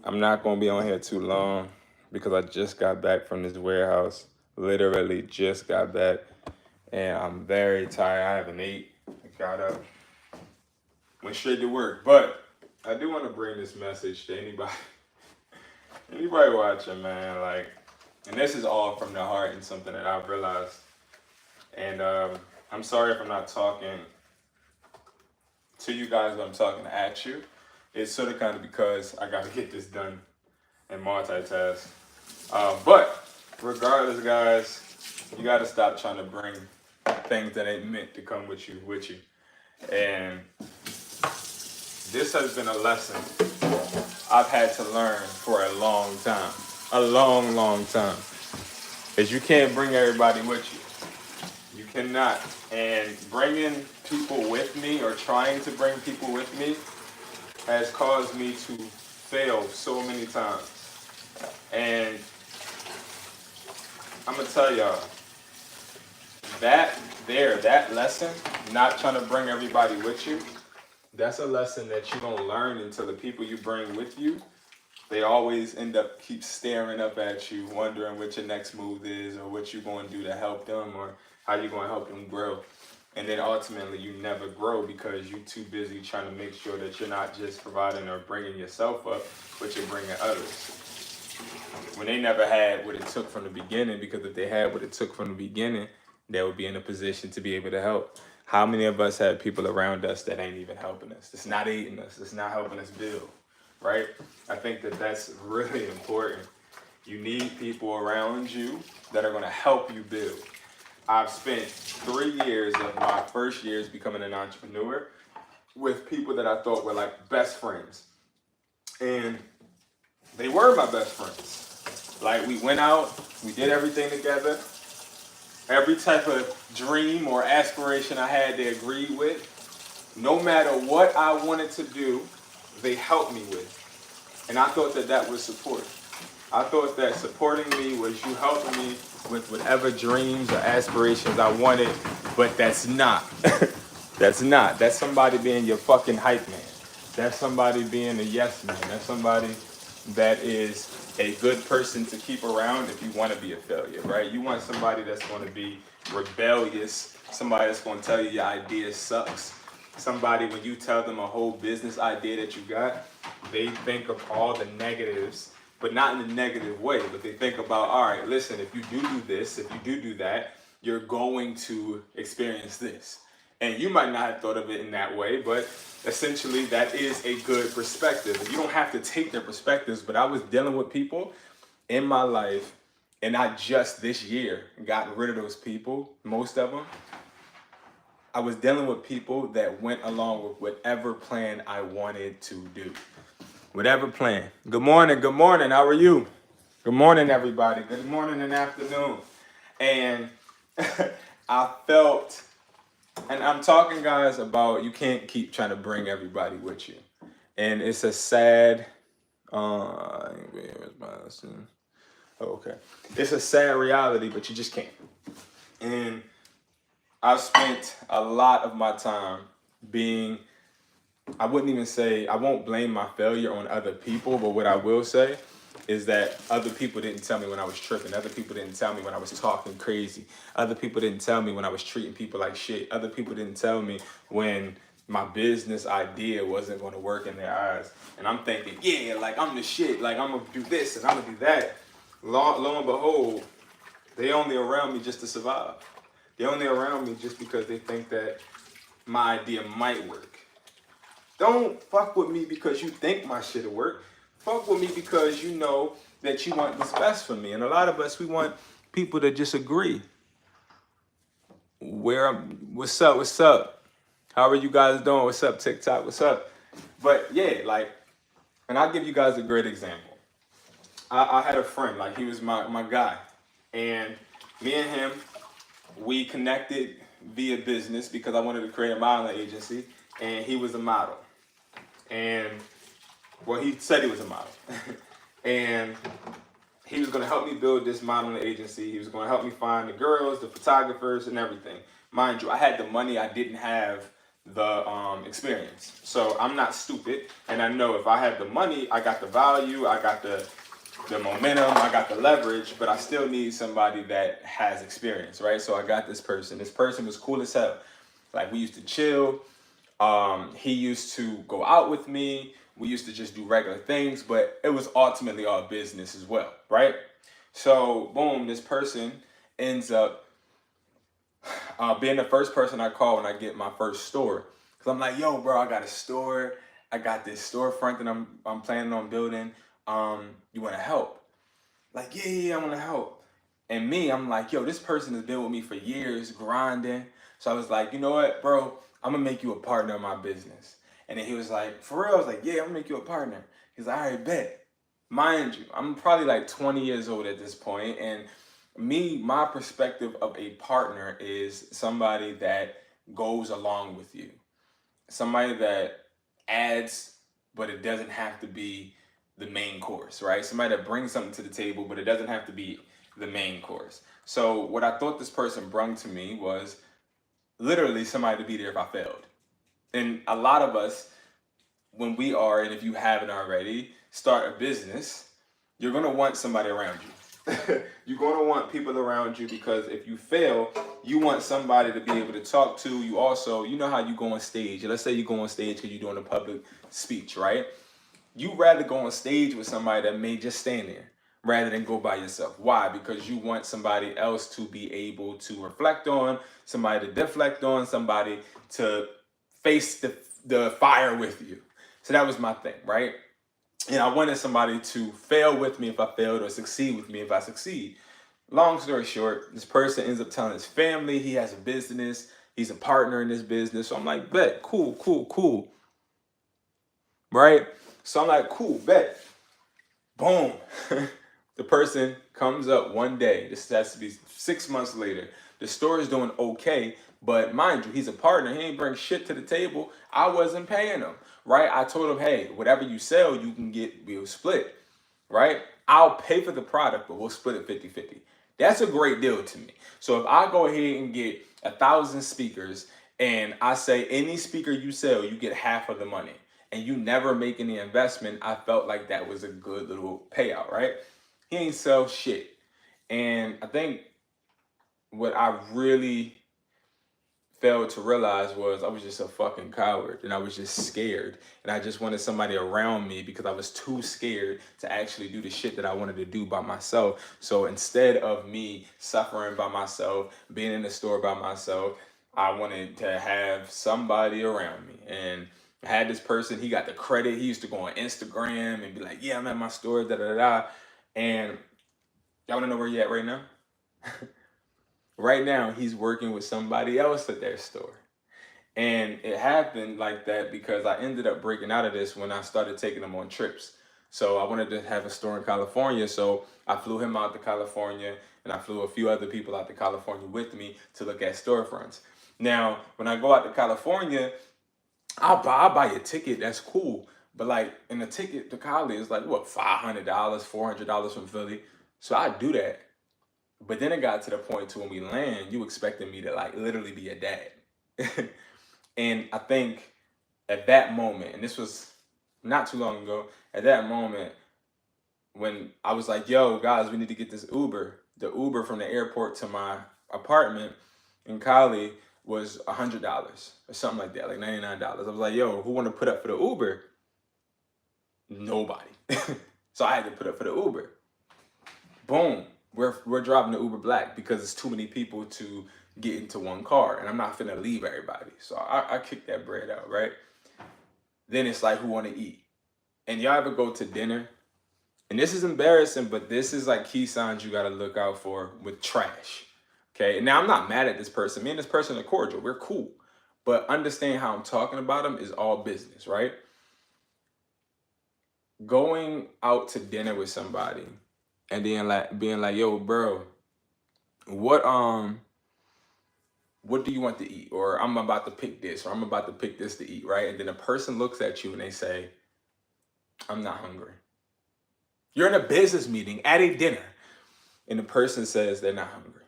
I'm not going to be on here too long because I just got back from this warehouse. Literally just got back. And I'm very tired. I haven't ate. I got up, went straight to work. But I do want to bring this message to anybody watching, man. Like, and this is all from the heart and something that I've realized. And I'm sorry if I'm not talking to you guys, but I'm talking at you. It's sort of kind of because I got to get this done and multitask. But regardless, guys, you got to stop trying to bring things that ain't meant to come with you. And this has been a lesson I've had to learn for a long time. A long, long time. Is you can't bring everybody with you. You cannot. And bringing people with me or trying to bring people with me has caused me to fail so many times. And I'm going to tell y'all, that lesson, not trying to bring everybody with you, that's a lesson that you don't learn until the people you bring with you, they always end up keep staring up at you, wondering what your next move is or what you're going to do to help them or how you're going to help them grow. And then ultimately you never grow because you're too busy trying to make sure that you're not just providing or bringing yourself up, but you're bringing others. When they never had what it took from the beginning, because if they had what it took from the beginning, they would be in a position to be able to help. How many of us have people around us that ain't even helping us? It's not aiding us. It's not helping us build, right? I think that that's really important. You need people around you that are going to help you build. I've spent 3 years of my first years becoming an entrepreneur with people that I thought were like best friends. And they were my best friends. Like, we went out, we did everything together. Every type of dream or aspiration I had, they agreed with. No matter what I wanted to do, they helped me with. And I thought that that was support. I thought that supporting me was you helping me with whatever dreams or aspirations I wanted, but that's not. That's not. That's somebody being your fucking hype man. That's somebody being a yes man. That's somebody that is a good person to keep around if you want to be a failure, right? You want somebody that's going to be rebellious, somebody that's going to tell you your idea sucks. Somebody, when you tell them a whole business idea that you got, they think of all the negatives, but not in a negative way, but they think about, all right, listen, if you do this, if you do that, you're going to experience this. And you might not have thought of it in that way, but essentially that is a good perspective. You don't have to take their perspectives, but I was dealing with people in my life, and I just this year got rid of those people, most of them. I was dealing with people that went along with whatever plan I wanted to do. Whatever plan. Good morning, how are you? Good morning, everybody. Good morning and afternoon. And I felt, and I'm talking, guys, about you can't keep trying to bring everybody with you. And it's a sad, okay. It's a sad reality, but you just can't. And I've spent a lot of my time being, I wouldn't even say, I won't blame my failure on other people, but what I will say is that other people didn't tell me when I was tripping. Other people didn't tell me when I was talking crazy. Other people didn't tell me when I was treating people like shit. Other people didn't tell me when my business idea wasn't going to work in their eyes. And I'm thinking, yeah, like I'm the shit. Like I'm going to do this and I'm going to do that. Lo and behold, they only around me just to survive. They only around me just because they think that my idea might work. Don't fuck with me because you think my shit'll work. Fuck with me because you know that you want what's best for me. And a lot of us, we want people to just agree. What's up? How are you guys doing? What's up, TikTok? What's up? But yeah, like, and I'll give you guys a great example. I had a friend, like he was my guy. And me and him, we connected via business because I wanted to create a modeling agency, and he was a model. And, well, he said he was a model. And he was going to help me build this modeling agency. He was going to help me find the girls, the photographers, and everything. Mind you, I had the money. I didn't have the experience. So I'm not stupid, and I know if I have the money, I got the value, I got the momentum, I got the leverage, but I still need somebody that has experience, right? So I got this person. This person was cool as hell. Like, we used to chill. He used to go out with me. We used to just do regular things, but it was ultimately all business as well, right? So boom, this person ends up being the first person I call when I get my first store. Cause I'm like, yo, bro, I got a store. I got this storefront that I'm planning on building. You want to help? Like, yeah, I want to help. And me, I'm like, yo, this person has been with me for years, grinding. So I was like, you know what, bro, I'm gonna make you a partner in my business. And then he was like, for real? I was like, yeah, I'm gonna make you a partner. He's like, all right, bet. Mind you, I'm probably like 20 years old at this point, and my perspective of a partner is somebody that goes along with you, somebody that adds, but it doesn't have to be the main course, right? Somebody that brings something to the table, but it doesn't have to be the main course. So what I thought this person brought to me was literally somebody to be there if I failed. And a lot of us, when we are, and if you haven't already, start a business, you're gonna want somebody around you. You're gonna want people around you, because if you fail, you want somebody to be able to talk to. You also, you know how you go on stage. Let's say you go on stage because you're doing a public speech, right? You rather go on stage with somebody that may just stand there rather than go by yourself. Why? Because you want somebody else to be able to reflect on, somebody to deflect on, somebody to face the fire with you. So that was my thing, right? And I wanted somebody to fail with me if I failed, or succeed with me if I succeed. Long story short, this person ends up telling his family he has a business, he's a partner in this business. So I'm like, bet, cool, cool, cool, right? So I'm like, cool, bet. Boom. The person comes up one day. This has to be 6 months later. The store is doing okay, but mind you, he's a partner. He ain't bring shit to the table. I wasn't paying him, right? I told him, hey, whatever you sell, you can get, we'll split, right? I'll pay for the product, but we'll split it 50-50. That's a great deal to me. So if I go ahead and get 1,000 speakers and I say any speaker you sell, you get half of the money, and you never make any investment, I felt like that was a good little payout, right? He ain't sell shit. And I think what I really failed to realize was I was just a fucking coward, and I was just scared, and I just wanted somebody around me because I was too scared to actually do the shit that I wanted to do by myself. So instead of me suffering by myself, being in the store by myself, I wanted to have somebody around me. And I had this person, he got the credit. He used to go on Instagram and be like, yeah, I'm at my store, da da da. And y'all wanna know where he at right now? Right now, he's working with somebody else at their store. And it happened like that because I ended up breaking out of this when I started taking him on trips. So I wanted to have a store in California. So I flew him out to California, and I flew a few other people out to California with me to look at storefronts. Now, when I go out to California, I'll buy a ticket. That's cool. But like, in a ticket to Cali is like, what, $500, $400 from Philly. So I do that. But then it got to the point to when we land, you expected me to like literally be a dad. And I think at that moment, and this was not too long ago, at that moment, when I was like, yo, guys, we need to get this Uber. The Uber from the airport to my apartment in Cali was $100 or something like that, like $99. I was like, yo, who want to put up for the Uber? Nobody. So I had to put up for the Uber. Boom. We're driving the Uber Black because it's too many people to get into one car, and I'm not finna leave everybody. So I kicked that bread out, right? Then it's like, who want to eat? And y'all ever go to dinner? And this is embarrassing, but this is like key signs you gotta look out for with trash. Okay, and now I'm not mad at this person. Me and this person are cordial. We're cool. But understand how I'm talking about them is all business, right? Going out to dinner with somebody and then like being like, yo, bro, what what do you want to eat? Or I'm about to pick this, or I'm about to pick this to eat, right? And then a person looks at you and they say, I'm not hungry. You're in a business meeting at a dinner, and the person says they're not hungry.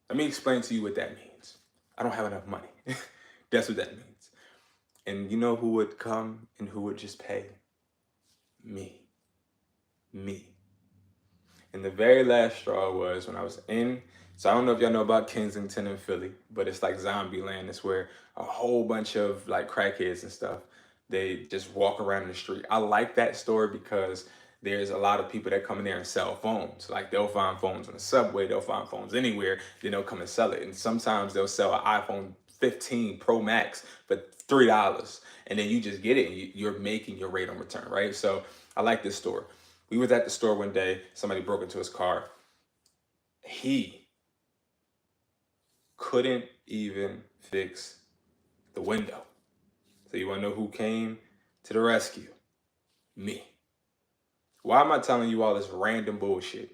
Let me explain to you what that means. I don't have enough money. That's what that means. And you know who would come and who would just pay? Me. Me. And the very last straw was when I was in, so I don't know if y'all know about Kensington and Philly, but it's like zombie land. It's where a whole bunch of like crackheads and stuff, they just walk around in the street. I like that store because there's a lot of people that come in there and sell phones. Like they'll find phones on the subway, they'll find phones anywhere, then they'll come and sell it. And sometimes they'll sell an iPhone 15 Pro Max for $3. And then you just get it and you're making your rate on return, right? So I like this store. We was at the store one day, somebody broke into his car. He couldn't even fix the window. So you wanna know who came to the rescue? Me. Why am I telling you all this random bullshit?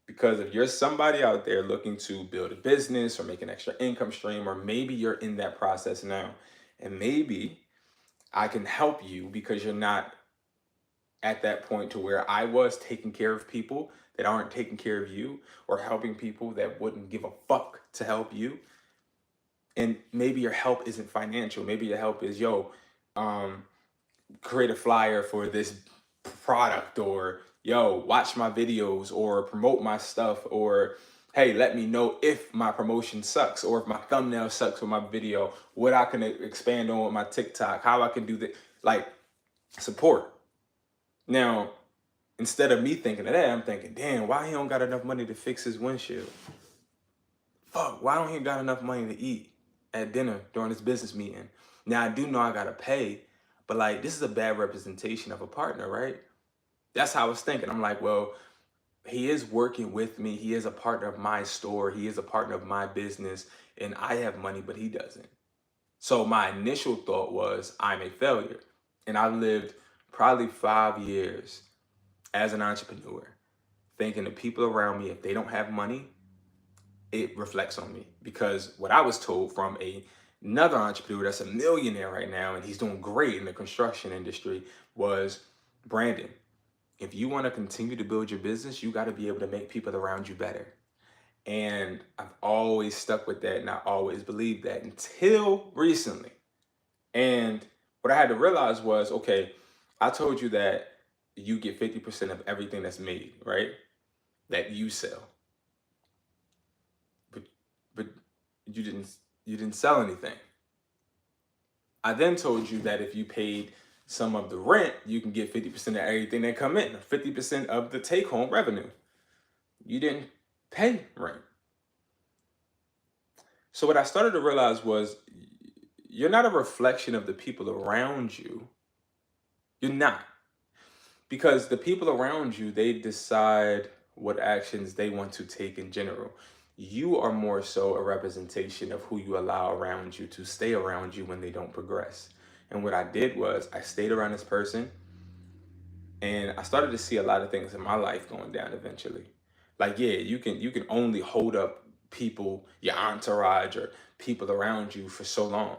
Because if you're somebody out there looking to build a business or make an extra income stream, or maybe you're in that process now, and maybe I can help you because you're not at that point to where I was, taking care of people that aren't taking care of you, or helping people that wouldn't give a fuck to help you. And maybe your help isn't financial. Maybe your help is, um, create a flyer for this product, or watch my videos, or promote my stuff, or hey, let me know if my promotion sucks, or if my thumbnail sucks with my video, what I can expand on with my TikTok, how I can do that. Like, support. Now, instead of me thinking of that, I'm thinking, damn, why he don't got enough money to fix his windshield? Fuck, why don't he got enough money to eat at dinner during his business meeting? Now, I do know I gotta pay, but like, this is a bad representation of a partner, right? That's how I was thinking. I'm like, well, he is working with me. He is a partner of my store. He is a partner of my business, and I have money, but he doesn't. So my initial thought was, I'm a failure. And I lived probably 5 years as an entrepreneur, thinking the people around me, if they don't have money, it reflects on me. Because what I was told from another entrepreneur that's a millionaire right now, and he's doing great in the construction industry, was, Brandon, if you want to continue to build your business, you got to be able to make people around you better. And I've always stuck with that, and I always believed that until recently. And what I had to realize was, okay, I told you that you get 50% of everything that's made, right? That you sell. But you didn't sell anything. I then told you that if you paid some of the rent, you can get 50% of everything that come in, 50% of the take-home revenue. You didn't pay rent. So what I started to realize was, you're not a reflection of the people around you. You're not. Because the people around you, they decide what actions they want to take in general. You are more so a representation of who you allow around you to stay around you when they don't progress. And what I did was, I stayed around this person, and I started to see a lot of things in my life going down eventually. Like, yeah, you can only hold up people, your entourage, or people around you for so long.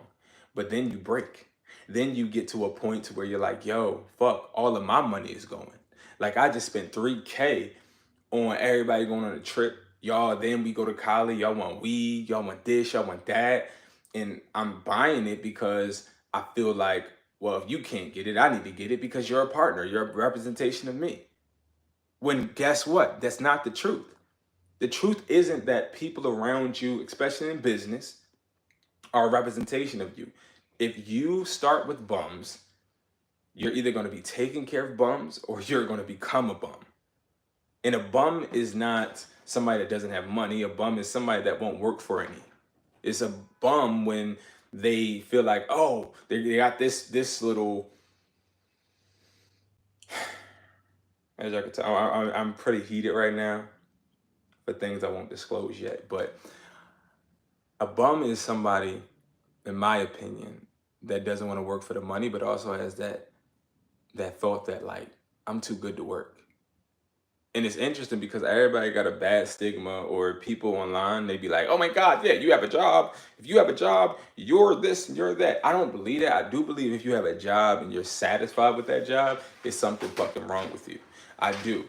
But then you break. Then you get to a point to where you're like, yo, fuck, all of my money is going. Like, I just spent 3K on everybody going on a trip. Y'all, then we go to college, y'all want weed, y'all want this, y'all want that. And I'm buying it because I feel like, well, if you can't get it, I need to get it because you're a partner, you're a representation of me. When guess what? That's not the truth. The truth isn't that people around you, especially in business, are a representation of you. If you start with bums, you're either going to be taking care of bums, or you're going to become a bum. And a bum is not somebody that doesn't have money. A bum is somebody that won't work for any. It's a bum when they feel like, oh, they got this little. As I can tell, I'm pretty heated right now for things I won't disclose yet. But a bum is somebody, in my opinion, that doesn't want to work for the money, but also has that thought that, like, I'm too good to work. And it's interesting because everybody got a bad stigma, or people online, they be like, oh my God, yeah, you have a job. If you have a job, you're this and you're that. I don't believe that. I do believe if you have a job and you're satisfied with that job, it's something fucking wrong with you. I do.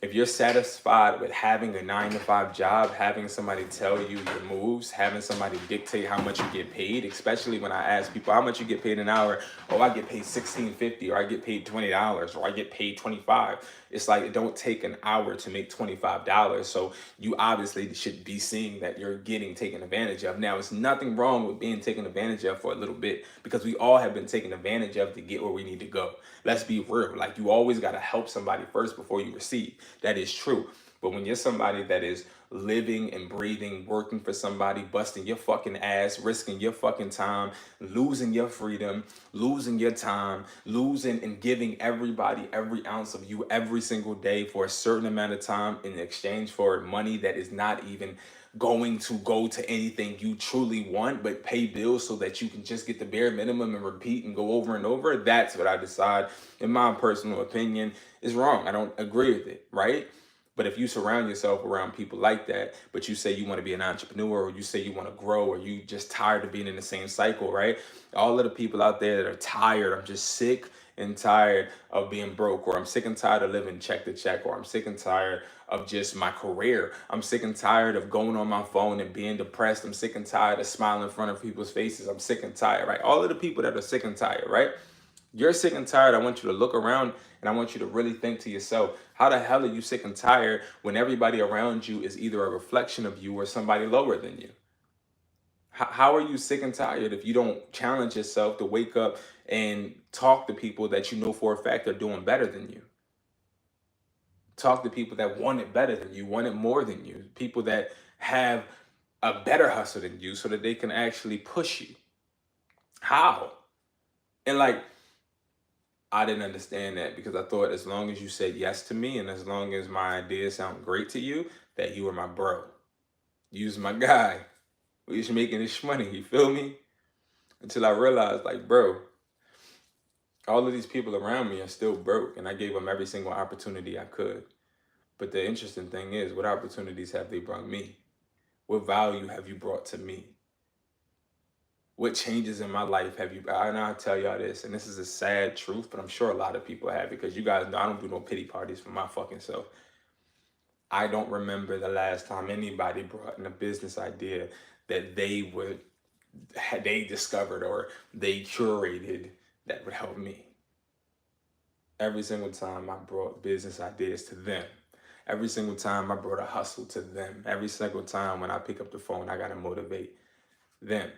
If you're satisfied with having a 9 to 5 job, having somebody tell you your moves, having somebody dictate how much you get paid, especially when I ask people how much you get paid an hour, oh, I get paid $16.50, or I get paid $20, or I get paid 25. It's like it don't take an hour to make $25. So you obviously should be seeing that you're getting taken advantage of. Now, it's nothing wrong with being taken advantage of for a little bit, because we all have been taken advantage of to get where we need to go. Let's be real. Like, you always got to help somebody first before you receive. That is true. But when you're somebody that is living and breathing, working for somebody, busting your fucking ass, risking your fucking time, losing your freedom, losing your time, losing and giving everybody every ounce of you every single day for a certain amount of time in exchange for money that is not even going to go to anything you truly want, but pay bills so that you can just get the bare minimum and repeat and go over and over, that's what I decide, in my personal opinion, is wrong. I don't agree with it, right? But if you surround yourself around people like that, but you say you want to be an entrepreneur, or you say you want to grow, or you just tired of being in the same cycle, right? All of the people out there that are tired, I'm just sick and tired of being broke, or I'm sick and tired of living check to check, or I'm sick and tired of just my career. I'm sick and tired of going on my phone and being depressed. I'm sick and tired of smiling in front of people's faces. I'm sick and tired, right? All of the people that are sick and tired, right? You're sick and tired. I want you to look around and I want you to really think to yourself, how the hell are you sick and tired when everybody around you is either a reflection of you or somebody lower than you? How are you sick and tired if you don't challenge yourself to wake up and talk to people that you know for a fact are doing better than you? Talk to people that want it better than you, want it more than you, people that have a better hustle than you so that they can actually push you. How? And like, I didn't understand that, because I thought as long as you said yes to me and as long as my ideas sound great to you, that you were my bro. You was my guy. We was making this money, you feel me? Until I realized, like, bro, all of these people around me are still broke, and I gave them every single opportunity I could. But the interesting thing is, what opportunities have they brought me? What value have you brought to me? What changes in my life have you? And I'll tell y'all this, and this is a sad truth, but I'm sure a lot of people have, because you guys know I don't do no pity parties for my fucking self. I don't remember the last time anybody brought in a business idea that they discovered or they curated that would help me. Every single time I brought business ideas to them. Every single time I brought a hustle to them. Every single time when I pick up the phone, I gotta motivate them,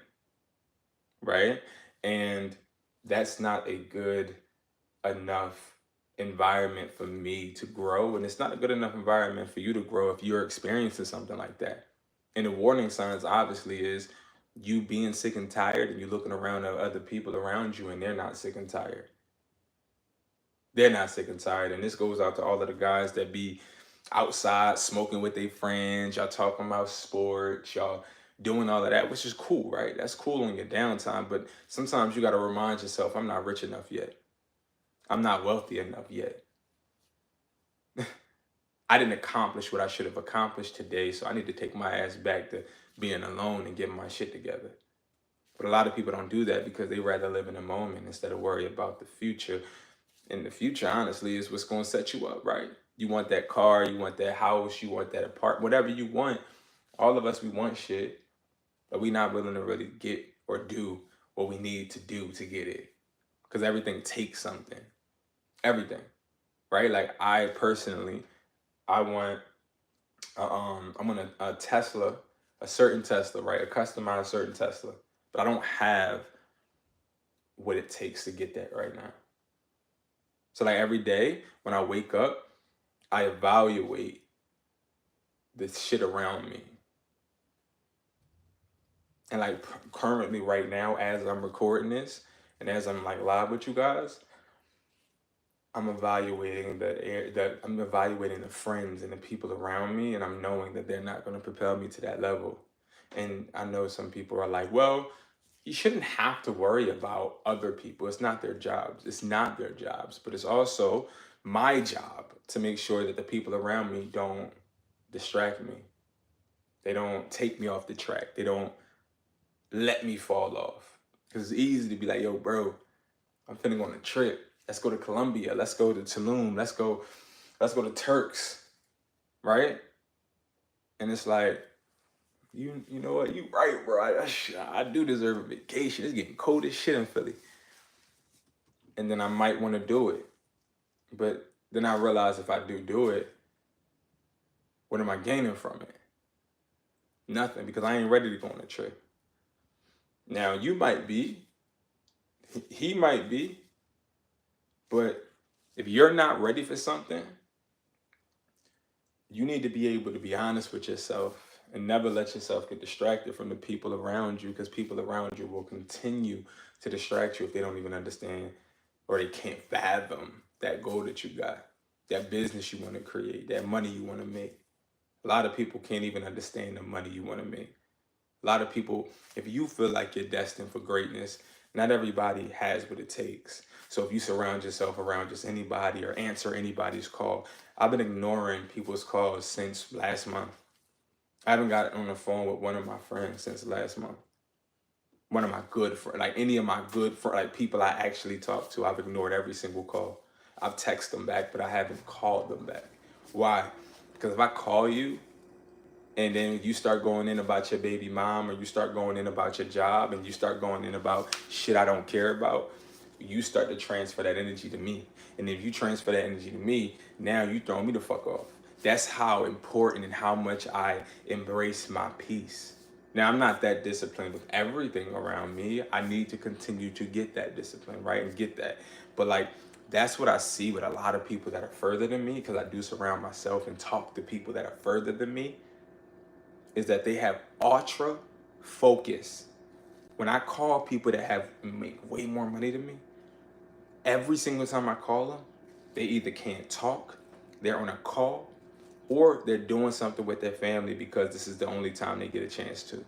right? And that's not a good enough environment for me to grow, and it's not a good enough environment for you to grow if you're experiencing something like that. And the warning signs obviously is you being sick and tired, and you looking around at other people around you and they're not sick and tired. They're not sick and tired. And this goes out to all of the guys that be outside smoking with their friends, y'all talking about sports, y'all doing all of that, which is cool, right? That's cool on your downtime, but sometimes you got to remind yourself, I'm not rich enough yet. I'm not wealthy enough yet. I didn't accomplish what I should have accomplished today, so I need to take my ass back to being alone and getting my shit together. But a lot of people don't do that because they rather live in the moment instead of worry about the future. And the future, honestly, is what's going to set you up, right? You want that car, you want that house, you want that apartment, whatever you want. All of us, we want shit, but we not willing to really get or do what we need to do to get it. Because everything takes something. Everything, right? Like, I personally, I want a Tesla, a certain Tesla, right? A customized certain Tesla. But I don't have what it takes to get that right now. So like every day when I wake up, I evaluate the shit around me. And like currently right now, as I'm recording this and as I'm like live with you guys, I'm evaluating I'm evaluating the friends and the people around me, and I'm knowing that they're not going to propel me to that level. And I know some people are like, well, you shouldn't have to worry about other people. It's not their jobs. It's not their jobs, but it's also my job to make sure that the people around me don't distract me. They don't take me off the track. They don't let me fall off. Because it's easy to be like, yo, bro, I'm finna go on a trip. Let's go to Colombia. Let's go to Tulum. Let's go to Turks. right? And it's like, you know what, you right, bro. I do deserve a vacation. It's getting cold as shit in Philly. And then I might want to do it. But then I realize if I do it, what am I gaining from it? Nothing, because I ain't ready to go on a trip. Now, you might be, he might be, but if you're not ready for something, you need to be able to be honest with yourself and never let yourself get distracted from the people around you, because people around you will continue to distract you if they don't even understand or they can't fathom that goal that you got, that business you want to create, that money you want to make. A lot of people can't even understand the money you want to make. A lot of people, if you feel like you're destined for greatness, not everybody has what it takes. So if you surround yourself around just anybody or answer anybody's call, I've been ignoring people's calls since last month. I haven't got on the phone with one of my friends since last month. One of my good friends, like any of my good friends, like people I actually talk to, I've ignored every single call. I've texted them back, but I haven't called them back. Why? Because if I call you, and then you start going in about your baby mom, or you start going in about your job, and you start going in about shit I don't care about, you start to transfer that energy to me. And if you transfer that energy to me, now you throwing me the fuck off. That's how important and how much I embrace my peace. Now, I'm not that disciplined with everything around me. I need to continue to get that discipline, right? And get that. But like, that's what I see with a lot of people that are further than me, because I do surround myself and talk to people that are further than me, is that they have ultra focus. When I call people that have make way more money than me, every single time I call them, they either can't talk, they're on a call, or they're doing something with their family because this is the only time they get a chance to.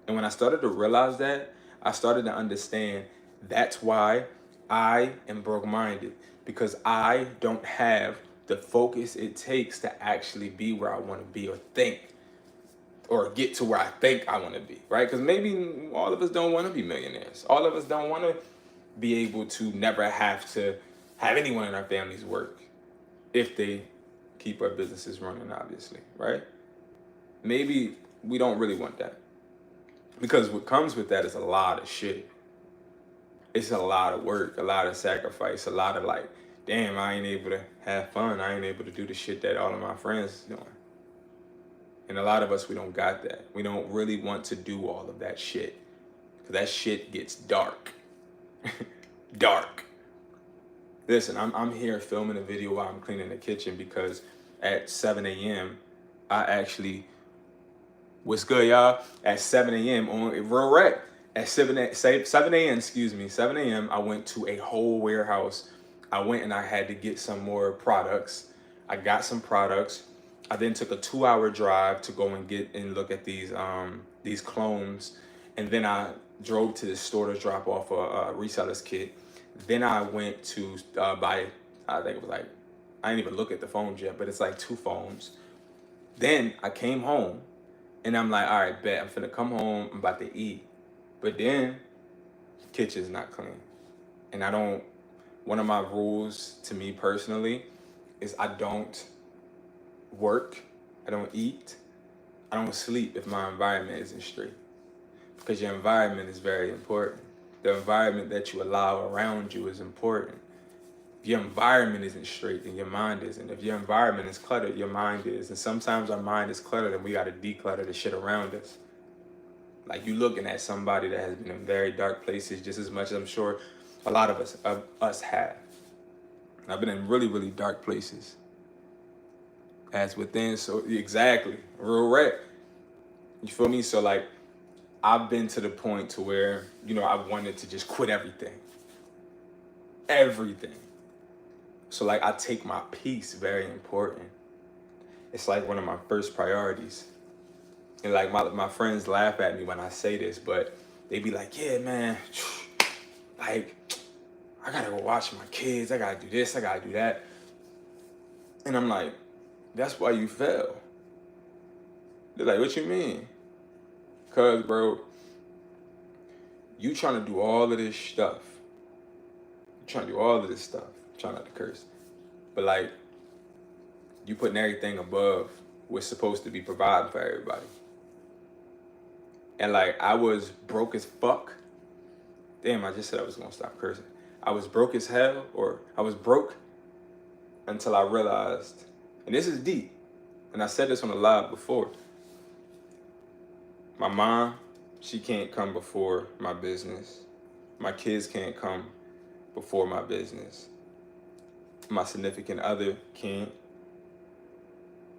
And when I started to realize that, I started to understand that's why I am broke-minded, because I don't have the focus it takes to actually be where I want to be, or think, or get to where I think I want to be, right? Because maybe all of us don't want to be millionaires. All of us don't want to be able to never have to have anyone in our families work if they keep our businesses running, obviously, right? Maybe we don't really want that, because what comes with that is a lot of shit. It's a lot of work, a lot of sacrifice, a lot of like, damn, I ain't able to have fun. I ain't able to do the shit that all of my friends is doing. And a lot of us, we don't got that. We don't really want to do all of that shit. Because that shit gets dark. Dark. Listen, I'm here filming a video while I'm cleaning the kitchen, because at 7 a.m., I actually, what's good, y'all? At 7 a.m. on real rec. At 7 a.m., excuse me, 7 a.m., I went to a whole warehouse. I went and I had to get some more products. I got some products. I then took a 2-hour drive to go and get and look at these clones, and then I drove to the store to drop off a reseller's kit. Then I went to buy, I think it was like, I didn't even look at the phones yet, but it's like 2 phones. Then I came home, and I'm like, all right, bet, I'm finna come home, I'm about to eat. But then, kitchen's not clean. And I don't, one of my rules to me personally is I don't work, I don't eat, I don't sleep if my environment isn't straight. Because your environment is very important. The environment that you allow around you is important. If your environment isn't straight, then your mind isn't. If your environment is cluttered, your mind is. And sometimes our mind is cluttered and we gotta declutter the shit around us. Like, you looking at somebody that has been in very dark places just as much as I'm sure a lot of us have. I've been in really, really dark places. As within, so exactly, real rap. You feel me? So like, I've been to the point to where, I wanted to just quit everything. Everything. So like, I take my peace very important. It's like one of my first priorities. And like, my friends laugh at me when I say this, but they be like, yeah, man, like, I gotta go watch my kids. I gotta do this, I gotta do that. And I'm like, that's why you fail. They're like, what you mean? Cause bro, you trying to do all of this stuff. You trying to do all of this stuff. I'm trying not to curse. But like, You putting everything above what's supposed to be providing for everybody. And like, I was broke as fuck. Damn, I just said I was gonna stop cursing. I was broke as hell, or I was broke until I realized, and this is deep, and I said this on a live before. My mom, she can't come before my business. My kids can't come before my business. My significant other can't.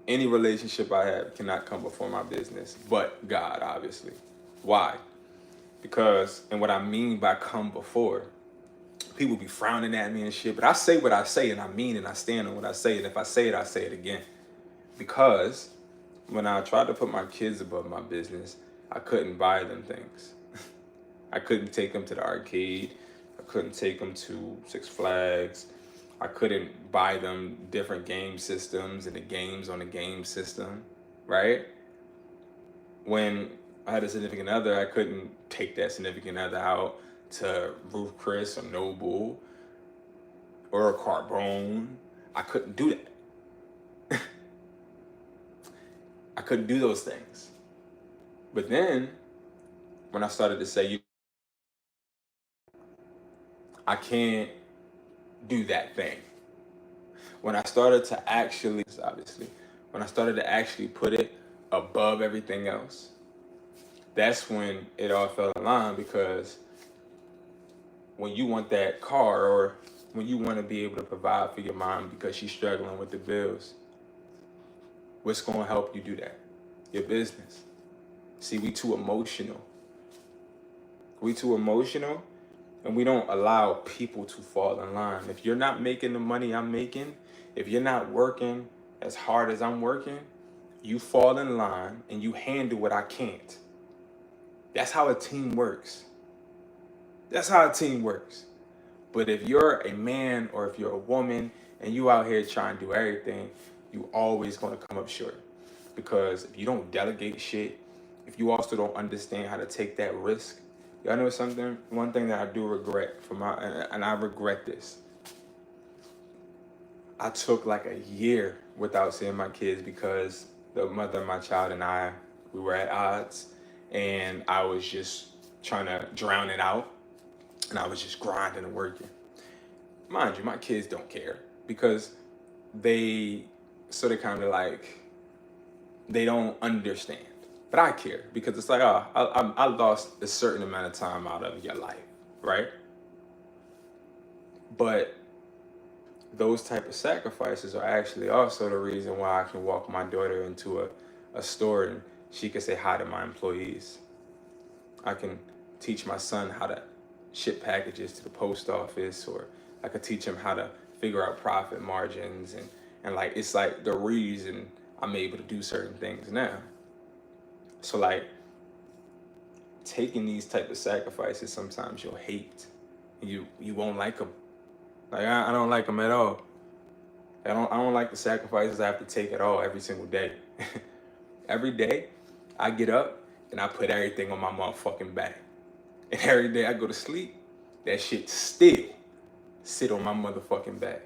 Any relationship I have cannot come before my business, but God, obviously. Why? Because, and what I mean by come before, people be frowning at me and shit, but I say what I say and I mean and I stand on what I say, and if I say it, I say it again. Because when I tried to put my kids above my business, I couldn't buy them things. I couldn't take them to the arcade. I couldn't take them to Six Flags. I couldn't buy them different game systems and the games on the game system, right? When I had a significant other, I couldn't take that significant other out to Ruth Chris or Noble or a Carbone. I couldn't do that. I couldn't do those things. But then when I started to say, I can't do that thing. When I started to actually, obviously, when I started to actually put it above everything else, that's when it all fell in line. Because when you want that car, or when you want to be able to provide for your mom because she's struggling with the bills, what's going to help you do that? Your business. See, we too emotional. We too emotional, and we don't allow people to fall in line. If you're not making the money I'm making, if you're not working as hard as I'm working, you fall in line and you handle what I can't. That's how a team works. That's how a team works. But if you're a man or if you're a woman and you out here trying to do everything, you always going to come up short. Because if you don't delegate shit, if you also don't understand how to take that risk, y'all know something? One thing that I do regret and I regret this. I took like a year without seeing my kids because the mother of my child and I, we were at odds, and I was just trying to drown it out, and I was just grinding and working. Mind you, my kids don't care because they sort of kind of like, they don't understand. But I care because it's like, oh, I lost a certain amount of time out of your life, right? But those type of sacrifices are actually also the reason why I can walk my daughter into a store and she can say hi to my employees. I can teach my son how to ship packages to the post office, or I could teach him how to figure out profit margins, and like, it's like the reason I'm able to do certain things now. So like, taking these type of sacrifices, sometimes you'll hate. You won't like them. Like, I don't like them at all. I don't like the sacrifices I have to take at all every single day. Every day, I get up and I put everything on my motherfucking back. And every day I go to sleep, that shit still sit on my motherfucking back.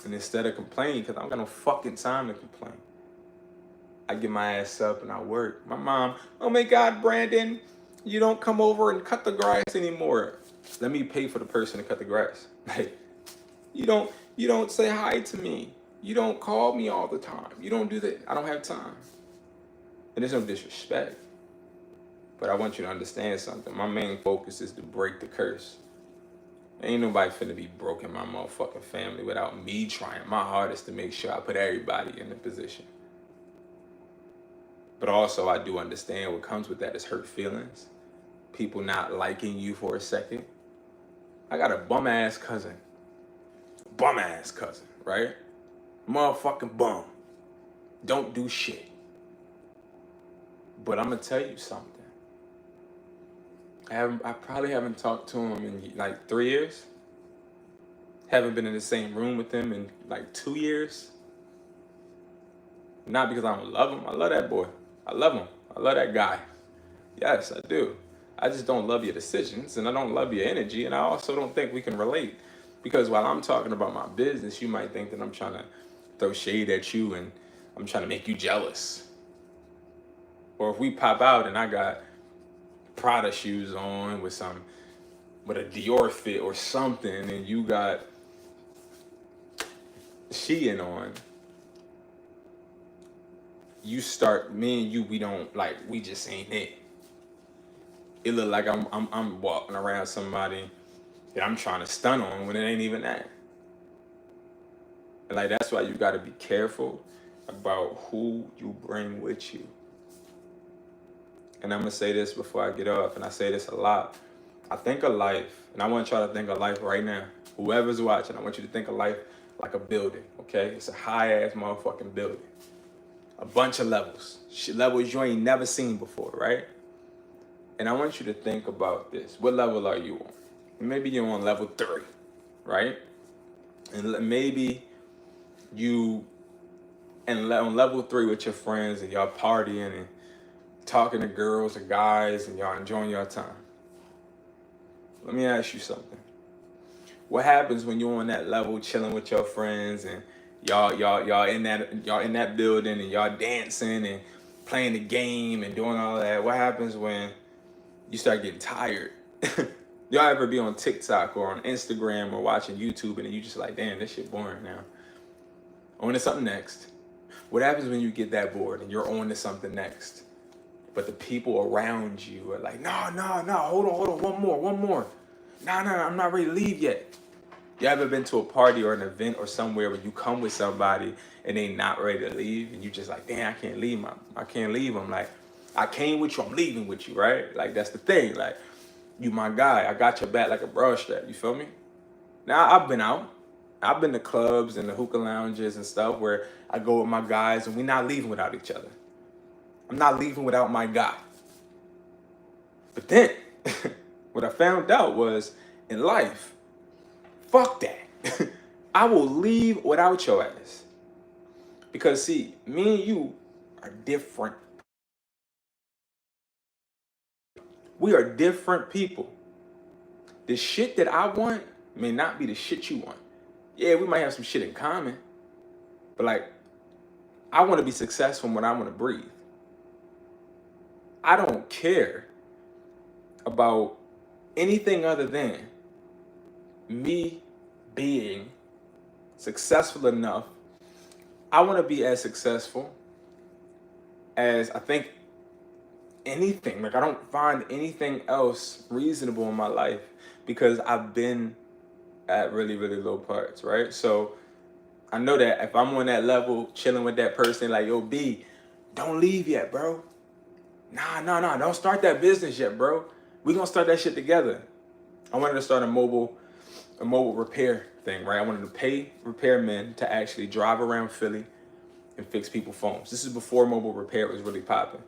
And instead of complaining, because I don't got no fucking time to complain, I get my ass up and I work. My mom, oh my God, Brandon, you don't come over and cut the grass anymore. Let me pay for the person to cut the grass. Like, you don't say hi to me. You don't call me all the time. You don't do that. I don't have time. And there's no disrespect. But I want you to understand something. My main focus is to break the curse. Ain't nobody finna be broke in my motherfucking family without me trying my hardest to make sure I put everybody in the position. But also, I do understand what comes with that is hurt feelings. People not liking you for a second. I got a bum ass cousin, right? Motherfucking bum. Don't do shit. But I'm gonna tell you something. I probably haven't talked to him in like 3 years. Haven't been in the same room with him in like 2 years. Not because I don't love him. I love that boy. I love him. I love that guy. Yes, I do. I just don't love your decisions, and I don't love your energy, and I also don't think we can relate. Because while I'm talking about my business, you might think that I'm trying to throw shade at you and I'm trying to make you jealous. Or if we pop out and I got Prada shoes on with a Dior fit or something, and you got Shein on, you start, me and you, we just ain't it. It look like I'm walking around somebody that I'm trying to stun on when it ain't even that. And like, that's why you got to be careful about who you bring with you. And I'm gonna say this before I get off, and I say this a lot. I think of life, and I want to try to think of life right now. Whoever's watching, I want you to think of life like a building, okay? It's a high-ass motherfucking building. A bunch of levels. Levels you ain't never seen before, right? And I want you to think about this. What level are you on? Maybe you're on level 3, right? And maybe you on level 3 with your friends and y'all partying and talking to girls or guys and y'all enjoying your time. Let me ask you something. What happens when you're on that level chilling with your friends and y'all in that building and y'all dancing and playing the game and doing all that? What happens when you start getting tired? Y'all ever be on TikTok or on Instagram or watching YouTube and you just like, damn, this shit boring now. On to something next. What happens when you get that bored and you're on to something next? But the people around you are like, no, hold on, one more. No, I'm not ready to leave yet. You ever been to a party or an event or somewhere where you come with somebody and they not ready to leave and you just like, damn, I can't leave them. Like, I came with you, I'm leaving with you, right? Like, that's the thing. Like, you my guy, I got your back like a bra strap, you feel me? Now, I've been out. I've been to clubs and the hookah lounges and stuff where I go with my guys and we not leaving without each other. I'm not leaving without my guy. But then, what I found out was, in life, fuck that. I will leave without your ass. Because see, me and you are different. We are different people. The shit that I want may not be the shit you want. Yeah, we might have some shit in common. But like, I want to be successful when I want to breathe. I don't care about anything other than me being successful enough. I want to be as successful as I think anything. Like, I don't find anything else reasonable in my life because I've been at really, really low parts, right? So I know that if I'm on that level, chilling with that person, like, yo, B, don't leave yet, bro. Nah, don't start that business yet, bro. We gonna start that shit together. I wanted to start a mobile repair thing, right? I wanted to pay repairmen to actually drive around Philly and fix people's phones. This is before mobile repair was really popping.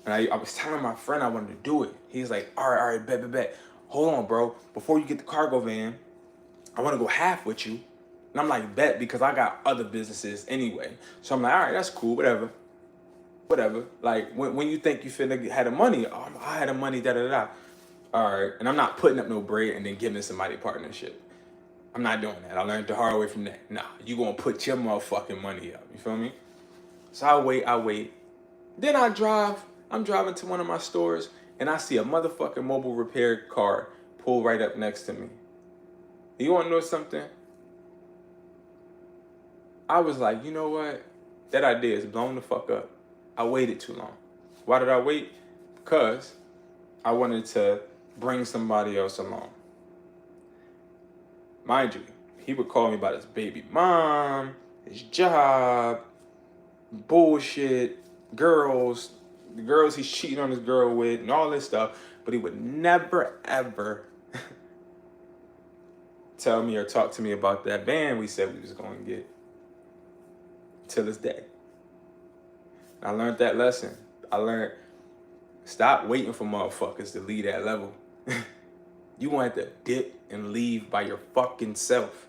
And I was telling my friend I wanted to do it. He's like, all right, bet. Hold on, bro. Before you get the cargo van, I want to go half with you. And I'm like, bet, because I got other businesses anyway. So I'm like, all right, that's cool, whatever. Like, when you think you finna had the money, oh, I had the money, da-da-da. All right, and I'm not putting up no bread and then giving somebody a partnership. I'm not doing that. I learned the hard way from that. Nah, you gonna put your motherfucking money up. You feel me? So I wait. Then I'm driving to one of my stores and I see a motherfucking mobile repair car pull right up next to me. You wanna know something? I was like, you know what? That idea is blown the fuck up. I waited too long. Why did I wait? Because I wanted to bring somebody else along. Mind you, he would call me about his baby mom, his job, bullshit, girls, the girls he's cheating on his girl with, and all this stuff. But he would never, ever tell me or talk to me about that van we said we was going to get. Till this day. I learned that lesson. I learned, stop waiting for motherfuckers to leave that level. You want to dip and leave by your fucking self.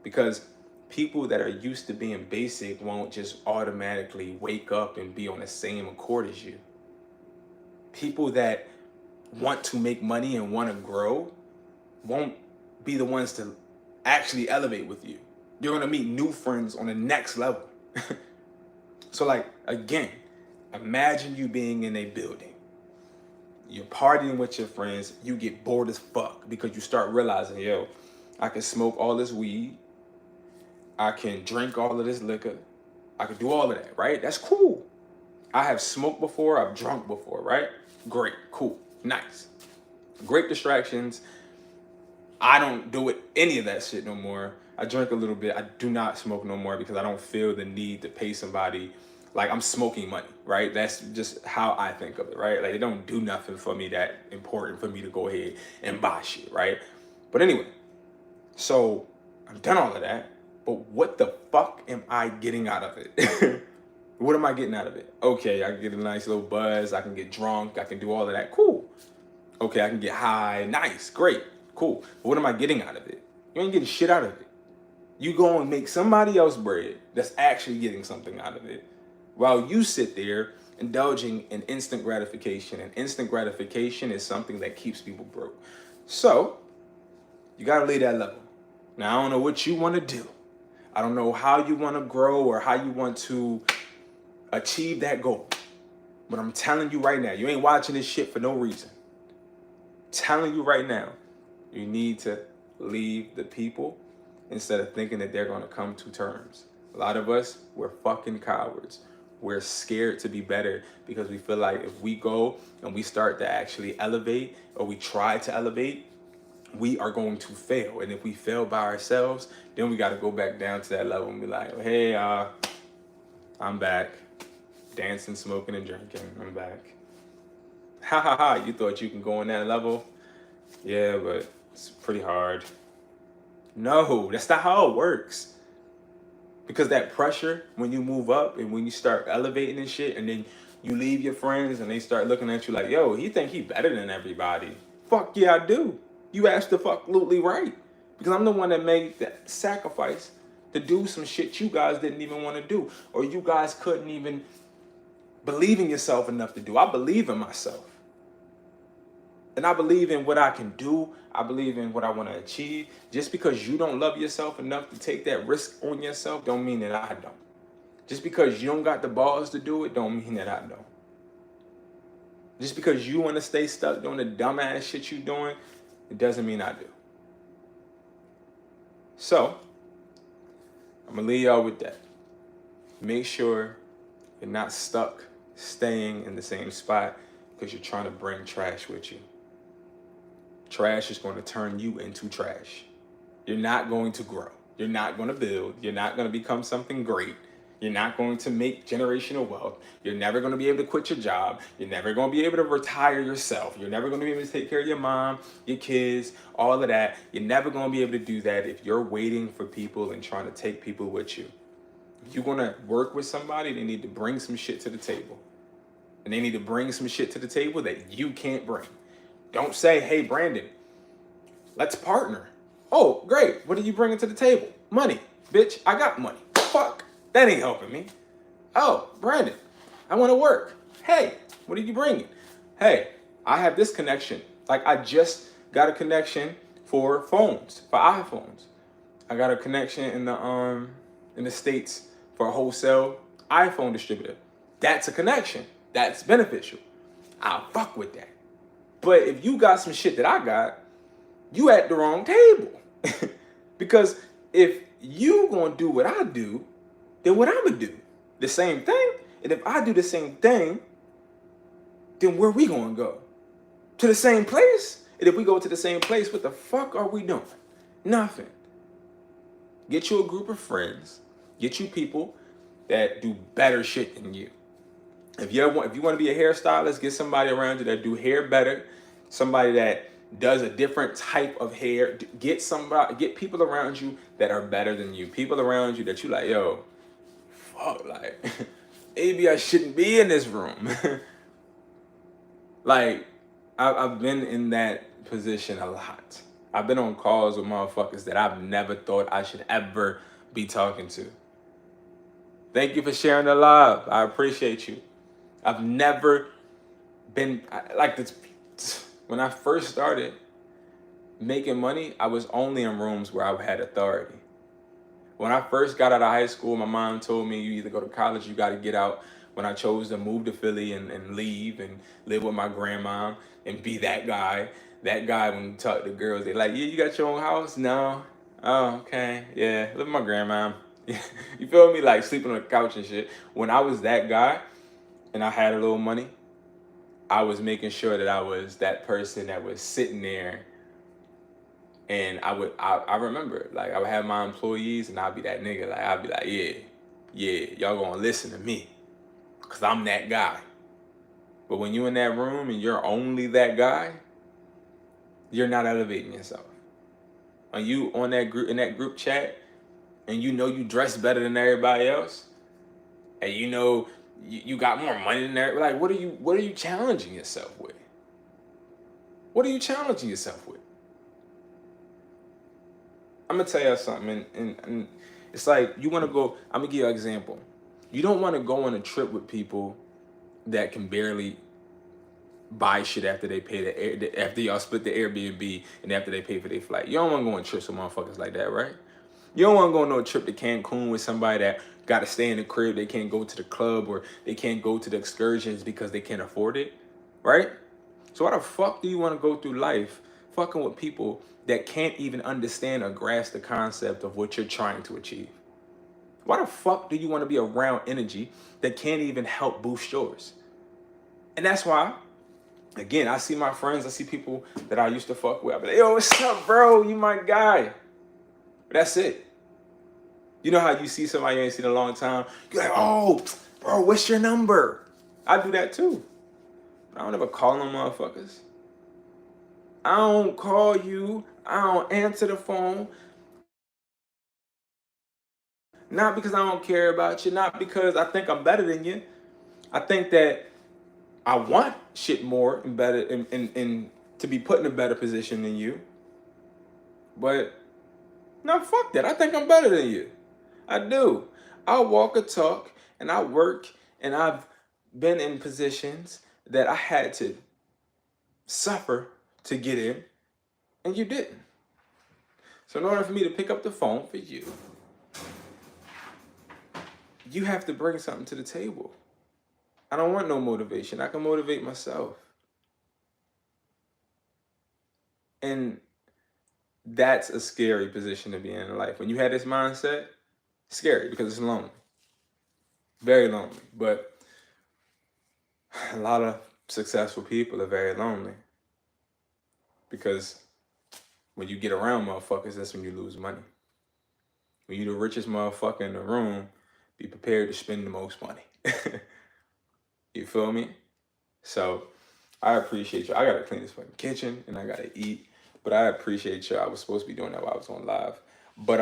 Because people that are used to being basic won't just automatically wake up and be on the same accord as you. People that want to make money and want to grow won't be the ones to actually elevate with you. You're gonna meet new friends on the next level. So like, again, imagine you being in a building. You're partying with your friends, you get bored as fuck because you start realizing, yo, I can smoke all this weed, I can drink all of this liquor, I can do all of that, right? That's cool. I have smoked before, I've drunk before, right? Great, cool, nice. Great distractions. I don't do any of that shit no more. I drink a little bit. I do not smoke no more because I don't feel the need to pay somebody like I'm smoking money, right? That's just how I think of it, right? Like it don't do nothing for me that important for me to go ahead and buy shit, right? But anyway, so I've done all of that, but what the fuck am I getting out of it? What am I getting out of it? Okay, I can get a nice little buzz. I can get drunk. I can do all of that. Cool. Okay, I can get high. Nice, great, cool. But what am I getting out of it? You ain't getting shit out of it. You go and make somebody else bread that's actually getting something out of it while you sit there indulging in instant gratification. And instant gratification is something that keeps people broke. So you gotta leave that level. Now, I don't know what you wanna do. I don't know how you wanna grow or how you want to achieve that goal. But I'm telling you right now, you ain't watching this shit for no reason. Telling you right now, you need to leave the people instead of thinking that they're gonna come to terms. A lot of us, we're fucking cowards. We're scared to be better because we feel like if we go and we start to actually elevate or we try to elevate, we are going to fail. And if we fail by ourselves, then we gotta go back down to that level and be like, hey, I'm back. Dancing, smoking, and drinking. I'm back. Ha ha ha, you thought you can go on that level? Yeah, but it's pretty hard. No, that's not how it works. Because that pressure, when you move up and when you start elevating and shit, and then you leave your friends and they start looking at you like, yo, he think he better than everybody. Fuck yeah, I do. You absolutely right. Because I'm the one that made that sacrifice to do some shit you guys didn't even want to do. Or you guys couldn't even believe in yourself enough to do. I believe in myself. And I believe in what I can do. I believe in what I want to achieve. Just because you don't love yourself enough to take that risk on yourself don't mean that I don't. Just because you don't got the balls to do it don't mean that I don't. Just because you want to stay stuck doing the dumbass shit you doing, it doesn't mean I do. So, I'm going to leave y'all with that. Make sure you're not stuck staying in the same spot because you're trying to bring trash with you. Trash is going to turn you into trash. You're not going to grow. You're not going to build. You're not going to become something great. You're not going to make generational wealth. You're never going to be able to quit your job. You're never going to be able to retire yourself. You're never going to be able to take care of your mom, your kids, all of that. You're never going to be able to do that if you're waiting for people and trying to take people with you. If you're going to work with somebody, they need to bring some shit to the table. And they need to bring some shit to the table that you can't bring. Don't say, hey, Brandon, let's partner. Oh, great. What are you bringing to the table? Money. Bitch, I got money. Fuck. That ain't helping me. Oh, Brandon, I want to work. Hey, what are you bringing? Hey, I have this connection. Like I just got a connection for phones, for iPhones. I got a connection in the States for a wholesale iPhone distributor. That's a connection. That's beneficial. I'll fuck with that. But if you got some shit that I got, you at the wrong table. Because if you gonna do what I do, then what I'm gonna do? The same thing. And if I do the same thing, then where we gonna go? To the same place? And if we go to the same place, what the fuck are we doing? Nothing. Get you a group of friends. Get you people that do better shit than you. If you want to be a hairstylist, get somebody around you that do hair better. Somebody that does a different type of hair. Get people around you that are better than you. People around you that you like, yo, fuck, like, maybe I shouldn't be in this room. Like, I've been in that position a lot. I've been on calls with motherfuckers that I've never thought I should ever be talking to. Thank you for sharing the love. I appreciate you. I've never been like this. When I first started, making money, I was only in rooms where I had authority. When I first got out of high school, my mom told me you either go to college, you got to get out. When I chose to move to Philly and leave and live with my grandma and be that guy when you talk to girls, they like, yeah, you got your own house? No. Oh, okay. Yeah, live with my grandma. You feel me? Like sleeping on the couch and shit. When I was that guy and I had a little money, I was making sure that I was that person that was sitting there, and I remember, like, I would have my employees and I'd be that nigga. Like, I'd be like, yeah, y'all gonna listen to me. Cause I'm that guy. But when you're in that room and you're only that guy, you're not elevating yourself. When you on that group in that group chat and you know you dress better than everybody else, and you know you got more money than everybody, like what are you challenging yourself with? What are you challenging yourself with? I'm gonna tell you something, and it's like you want to go. I'm gonna give you an example. You don't want to go on a trip with people that can barely buy shit after they pay after y'all split the Airbnb and after they pay for their flight. You don't want to go on trips with motherfuckers like that, right? You don't want to go on no trip to Cancun with somebody that got to stay in the crib. They can't go to the club or they can't go to the excursions because they can't afford it, right? So why the fuck do you want to go through life fucking with people that can't even understand or grasp the concept of what you're trying to achieve? Why the fuck do you want to be around energy that can't even help boost yours? And that's why, again, I see my friends, I see people that I used to fuck with. I be like, yo, what's up, bro? You my guy. But that's it. You know how you see somebody you ain't seen in a long time? You're like, oh, bro, what's your number? I do that too. But I don't ever call them motherfuckers. I don't call you. I don't answer the phone. Not because I don't care about you. Not because I think I'm better than you. I think that I want shit more and better and to be put in a better position than you. But no, fuck that. I think I'm better than you. I do. I walk a talk and I work and I've been in positions that I had to suffer to get in and you didn't. So in order for me to pick up the phone for you, you have to bring something to the table. I don't want no motivation. I can motivate myself. And that's a scary position to be in life. When you have this mindset, scary because it's lonely. Very lonely. But a lot of successful people are very lonely. Because when you get around motherfuckers, that's when you lose money. When you're the richest motherfucker in the room, be prepared to spend the most money. You feel me? So I appreciate you. I gotta clean this fucking kitchen and I gotta eat. But I appreciate you. I was supposed to be doing that while I was on live. But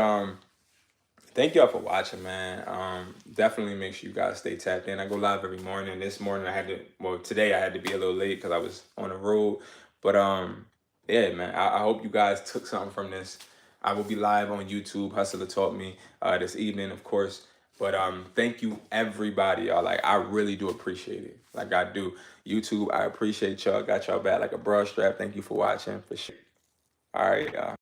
thank y'all for watching, man. Definitely make sure you guys stay tapped in. I go live every morning. This morning today I had to be a little late because I was on the road. But yeah, man, I hope you guys took something from this. I will be live on YouTube, Hustler Taught Me, this evening, of course. But thank you, everybody, y'all. Like, I really do appreciate it. Like, I do. YouTube, I appreciate y'all. Got y'all back like a bra strap. Thank you for watching, for sure. All right, y'all.